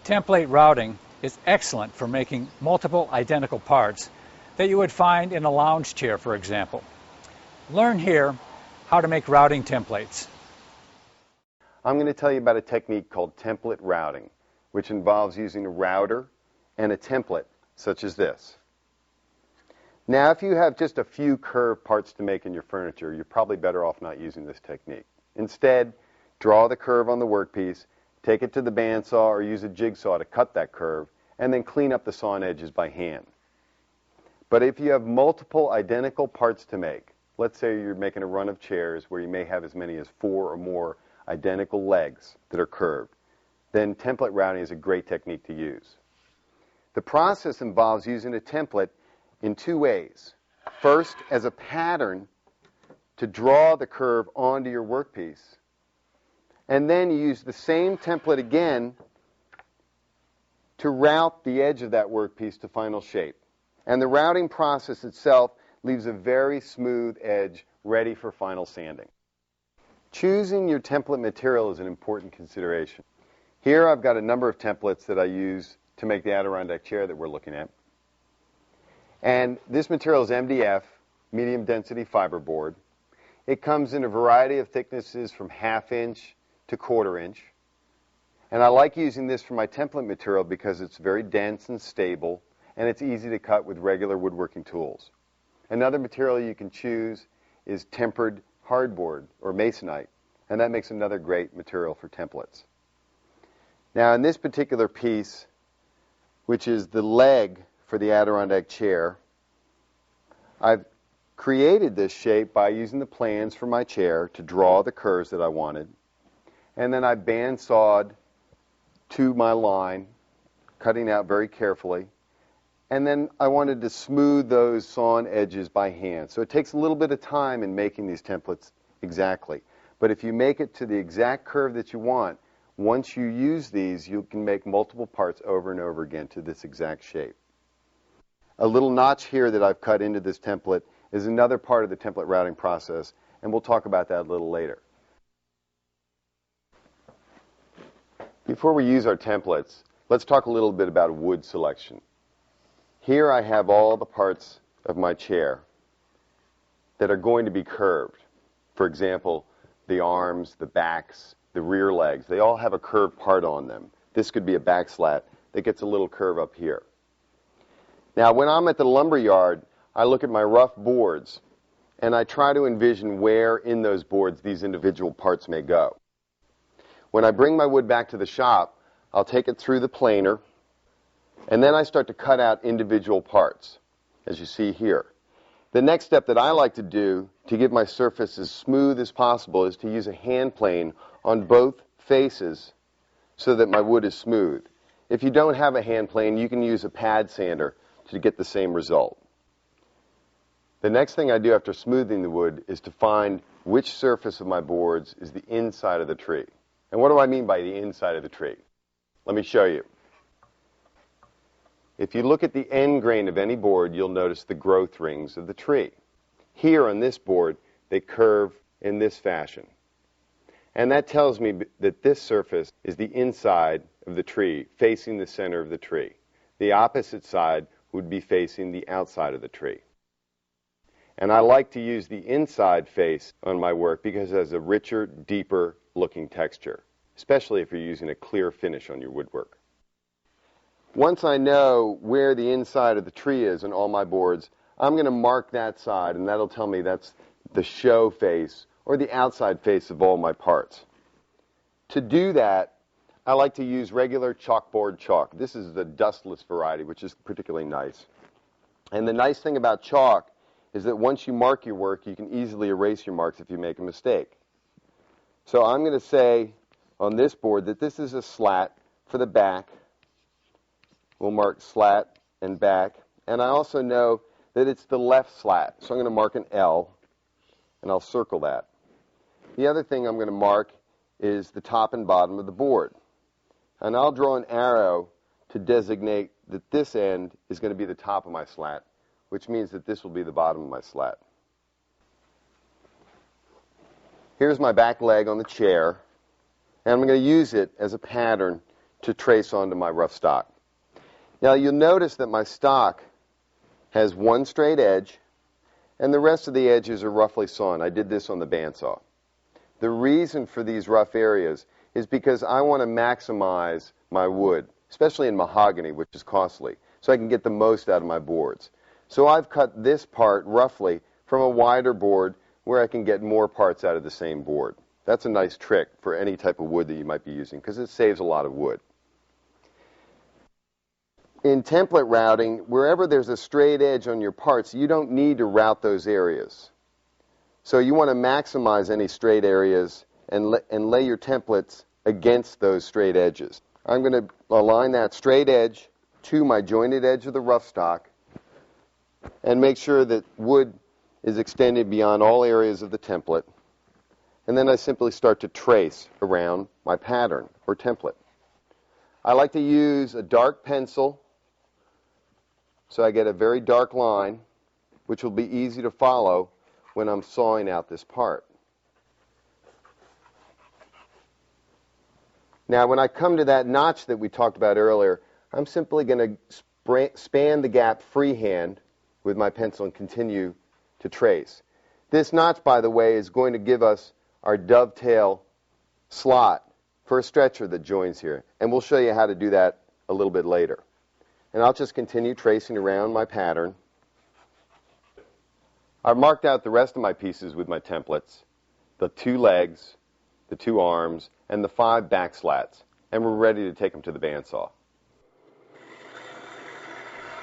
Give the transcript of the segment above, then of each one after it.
Template routing is excellent for making multiple identical parts that you would find in a lounge chair, for example. Learn here how to make routing templates. I'm going to tell you about a technique called template routing, which involves using a router and a template, such as this. Now, if you have just a few curved parts to make in your furniture, you're probably better off not using this technique. Instead, draw the curve on the workpiece, take it to the bandsaw or use a jigsaw to cut that curve, and then clean up the sawn edges by hand. But if you have multiple identical parts to make, let's say you're making a run of chairs where you may have as many as 4 or more identical legs that are curved, then template routing is a great technique to use. The process involves using a template in 2 ways. First, as a pattern to draw the curve onto your workpiece, and then you use the same template again to route the edge of that workpiece to final shape. And the routing process itself leaves a very smooth edge ready for final sanding. Choosing your template material is an important consideration. Here I've got a number of templates that I use to make the Adirondack chair that we're looking at. And this material is MDF, medium density fiberboard. It comes in a variety of thicknesses from 1/2 inch to 1/4 inch. And I like using this for my template material because it's very dense and stable, and it's easy to cut with regular woodworking tools. Another material you can choose is tempered hardboard or masonite, and that makes another great material for templates. Now, in this particular piece, which is the leg for the Adirondack chair, I've created this shape by using the plans for my chair to draw the curves that I wanted, and then I bandsawed to my line, cutting out very carefully, and then I wanted to smooth those sawn edges by hand. So it takes a little bit of time in making these templates exactly. But if you make it to the exact curve that you want, once you use these, you can make multiple parts over and over again to this exact shape. A little notch here that I've cut into this template is another part of the template routing process, and we'll talk about that a little later. Before we use our templates, let's talk a little bit about wood selection. Here I have all the parts of my chair that are going to be curved. For example, the arms, the backs, the rear legs, they all have a curved part on them. This could be a back slat that gets a little curve up here. Now, when I'm at the lumber yard, I look at my rough boards, and I try to envision where in those boards these individual parts may go. When I bring my wood back to the shop, I'll take it through the planer, and then I start to cut out individual parts, as you see here. The next step that I like to do to give my surface as smooth as possible is to use a hand plane on both faces so that my wood is smooth. If you don't have a hand plane, you can use a pad sander to get the same result. The next thing I do after smoothing the wood is to find which surface of my boards is the inside of the tree. And what do I mean by the inside of the tree? Let me show you. If you look at the end grain of any board, you'll notice the growth rings of the tree. Here on this board, they curve in this fashion. And that tells me that this surface is the inside of the tree, facing the center of the tree. The opposite side would be facing the outside of the tree. And I like to use the inside face on my work because it has a richer, deeper looking texture, especially if you're using a clear finish on your woodwork. Once I know where the inside of the tree is on all my boards, I'm going to mark that side, and that'll tell me that's the show face or the outside face of all my parts. To do that, I like to use regular chalkboard chalk. This is the dustless variety, which is particularly nice. And the nice thing about chalk is that once you mark your work, you can easily erase your marks if you make a mistake. So I'm going to say on this board that this is a slat for the back. We'll mark slat and back. And I also know that it's the left slat. So I'm going to mark an L, and I'll circle that. The other thing I'm going to mark is the top and bottom of the board. And I'll draw an arrow to designate that this end is going to be the top of my slat, which means that this will be the bottom of my slat. Here's my back leg on the chair, and I'm going to use it as a pattern to trace onto my rough stock. Now you'll notice that my stock has one straight edge and the rest of the edges are roughly sawn. I did this on the bandsaw. The reason for these rough areas is because I want to maximize my wood, especially in mahogany, which is costly, so I can get the most out of my boards. So I've cut this part roughly from a wider board where I can get more parts out of the same board. That's a nice trick for any type of wood that you might be using because it saves a lot of wood. In template routing, wherever there's a straight edge on your parts, you don't need to route those areas. So you want to maximize any straight areas and lay your templates against those straight edges. I'm going to align that straight edge to my jointed edge of the rough stock and make sure that wood is extended beyond all areas of the template. And then I simply start to trace around my pattern or template. I like to use a dark pencil so I get a very dark line, which will be easy to follow when I'm sawing out this part. Now, when I come to that notch that we talked about earlier, I'm simply going to span the gap freehand with my pencil and continue to trace. This notch, by the way, is going to give us our dovetail slot for a stretcher that joins here. And we'll show you how to do that a little bit later. And I'll just continue tracing around my pattern. I've marked out the rest of my pieces with my templates, the 2 legs, the 2 arms, and the 5 back slats. And we're ready to take them to the bandsaw.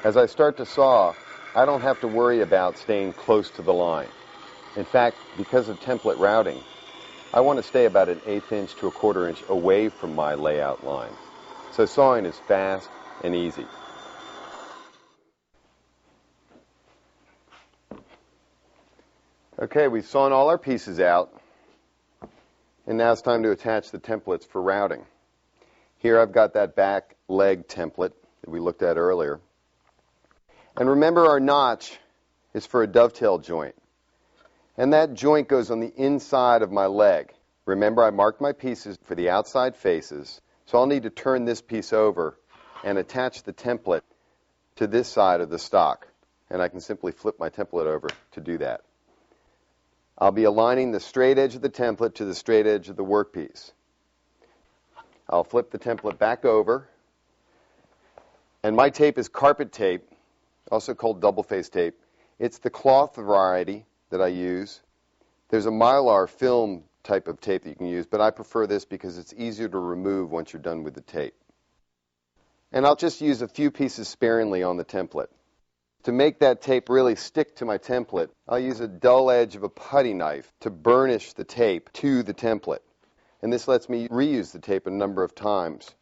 As I start to saw, I don't have to worry about staying close to the line. In fact, because of template routing, I want to stay about an 1/8 inch to a 1/4 inch away from my layout line. So sawing is fast and easy. Okay, we've sawn all our pieces out, and now it's time to attach the templates for routing. Here I've got that back leg template that we looked at earlier. And remember, our notch is for a dovetail joint. And that joint goes on the inside of my leg. Remember, I marked my pieces for the outside faces, so I'll need to turn this piece over and attach the template to this side of the stock. And I can simply flip my template over to do that. I'll be aligning the straight edge of the template to the straight edge of the workpiece. I'll flip the template back over. And my tape is carpet tape, also called double-face tape. It's the cloth variety that I use. There's a Mylar film type of tape that you can use, but I prefer this because it's easier to remove once you're done with the tape. And I'll just use a few pieces sparingly on the template. To make that tape really stick to my template, I'll use a dull edge of a putty knife to burnish the tape to the template. And this lets me reuse the tape a number of times.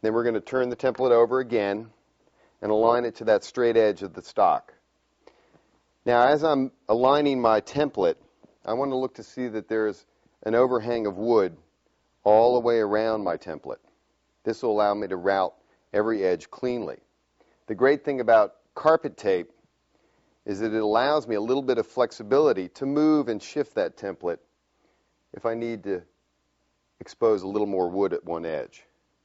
Then we're going to turn the template over again and align it to that straight edge of the stock. Now, as I'm aligning my template, I want to look to see that there's an overhang of wood all the way around my template. This will allow me to route every edge cleanly. The great thing about carpet tape is that it allows me a little bit of flexibility to move and shift that template if I need to expose a little more wood at one edge.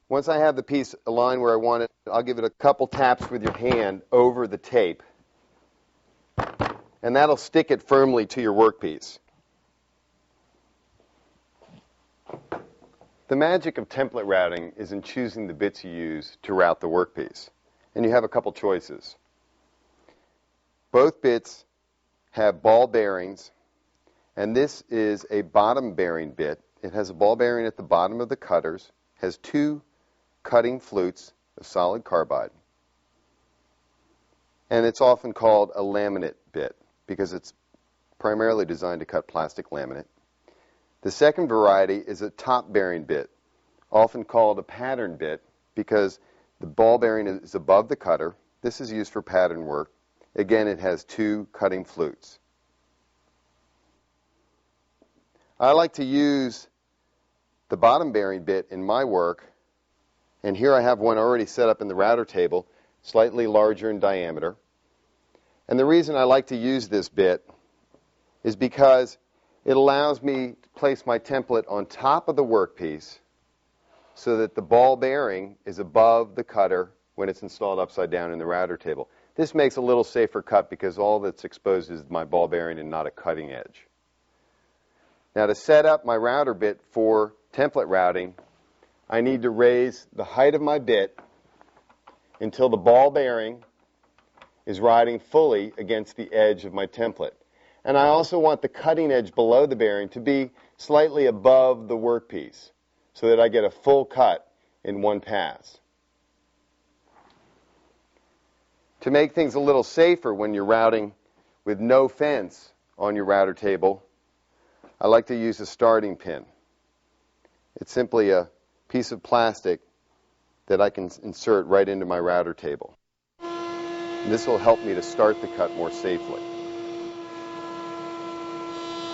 Once I have the piece aligned where I want it, I'll give it a couple taps with your hand over the tape, and that'll stick it firmly to your workpiece. The magic of template routing is in choosing the bits you use to route the workpiece, and you have a couple choices. Both bits have ball bearings, and this is a bottom bearing bit. It has a ball bearing at the bottom of the cutters, has 2 cutting flutes of solid carbide, and it's often called a laminate bit because it's primarily designed to cut plastic laminate. The second variety is a top bearing bit, often called a pattern bit because the ball bearing is above the cutter. This is used for pattern work. Again, it has 2 cutting flutes. I like to use the bottom bearing bit in my work, and here I have one already set up in the router table, slightly larger in diameter. And the reason I like to use this bit is because it allows me to place my template on top of the workpiece so that the ball bearing is above the cutter when it's installed upside down in the router table. This makes a little safer cut because all that's exposed is my ball bearing and not a cutting edge. Now to set up my router bit for template routing, I need to raise the height of my bit until the ball bearing is riding fully against the edge of my template. And I also want the cutting edge below the bearing to be slightly above the workpiece so that I get a full cut in one pass. To make things a little safer when you're routing with no fence on your router table, I like to use a starting pin. It's simply a piece of plastic that I can insert right into my router table. And this will help me to start the cut more safely.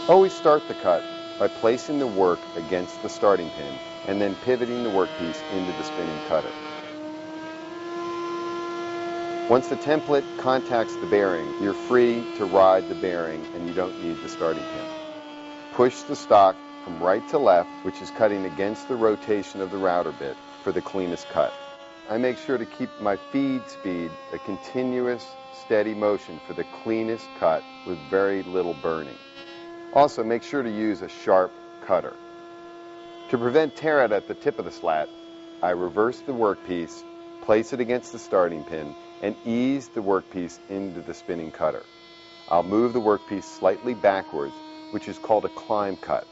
Always start the cut by placing the work against the starting pin and then pivoting the workpiece into the spinning cutter. Once the template contacts the bearing, you're free to ride the bearing and you don't need the starting pin. Push the stock from right to left, which is cutting against the rotation of the router bit, for the cleanest cut. I make sure to keep my feed speed a continuous, steady motion for the cleanest cut with very little burning. Also, make sure to use a sharp cutter. To prevent tear out at the tip of the slat, I reverse the workpiece, place it against the starting pin, and ease the workpiece into the spinning cutter. I'll move the workpiece slightly backwards, which is called a climb cut.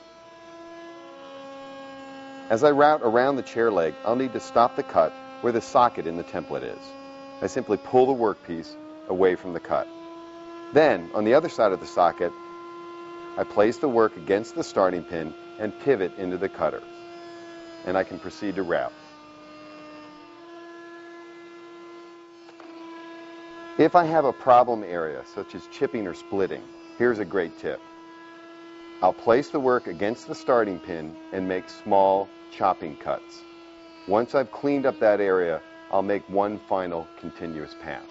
As I route around the chair leg, I'll need to stop the cut where the socket in the template is. I simply pull the workpiece away from the cut. Then, on the other side of the socket, I place the work against the starting pin and pivot into the cutter. And I can proceed to route. If I have a problem area, such as chipping or splitting, here's a great tip. I'll place the work against the starting pin and make small chopping cuts. Once I've cleaned up that area, I'll make one final continuous pass.